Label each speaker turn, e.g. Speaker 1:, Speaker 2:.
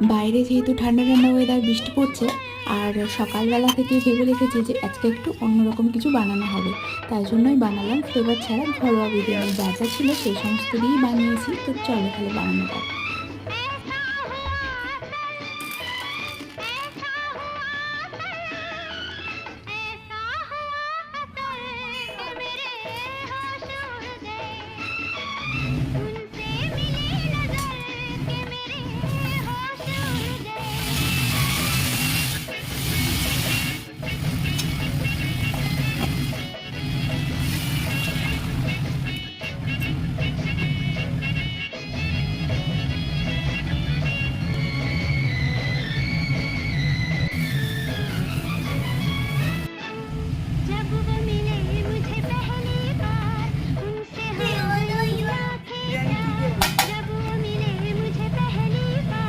Speaker 1: বাইরে যেহেতু ঠান্ডা ঠান্ডা ওয়েদার, বৃষ্টি পড়ছে, আর সকালবেলা থেকেই ভেবে রেখেছি যে আজকে একটু অন্যরকম কিছু বানানো হবে। তাই জন্যই বানালাম ফ্লেভার ছাড়া ঘরোয়া বিরিয়ানি। যা যা ছিল সেই সমস্ত দিয়েই বানিয়েছি। তো চলো তাহলে বানানো যাক।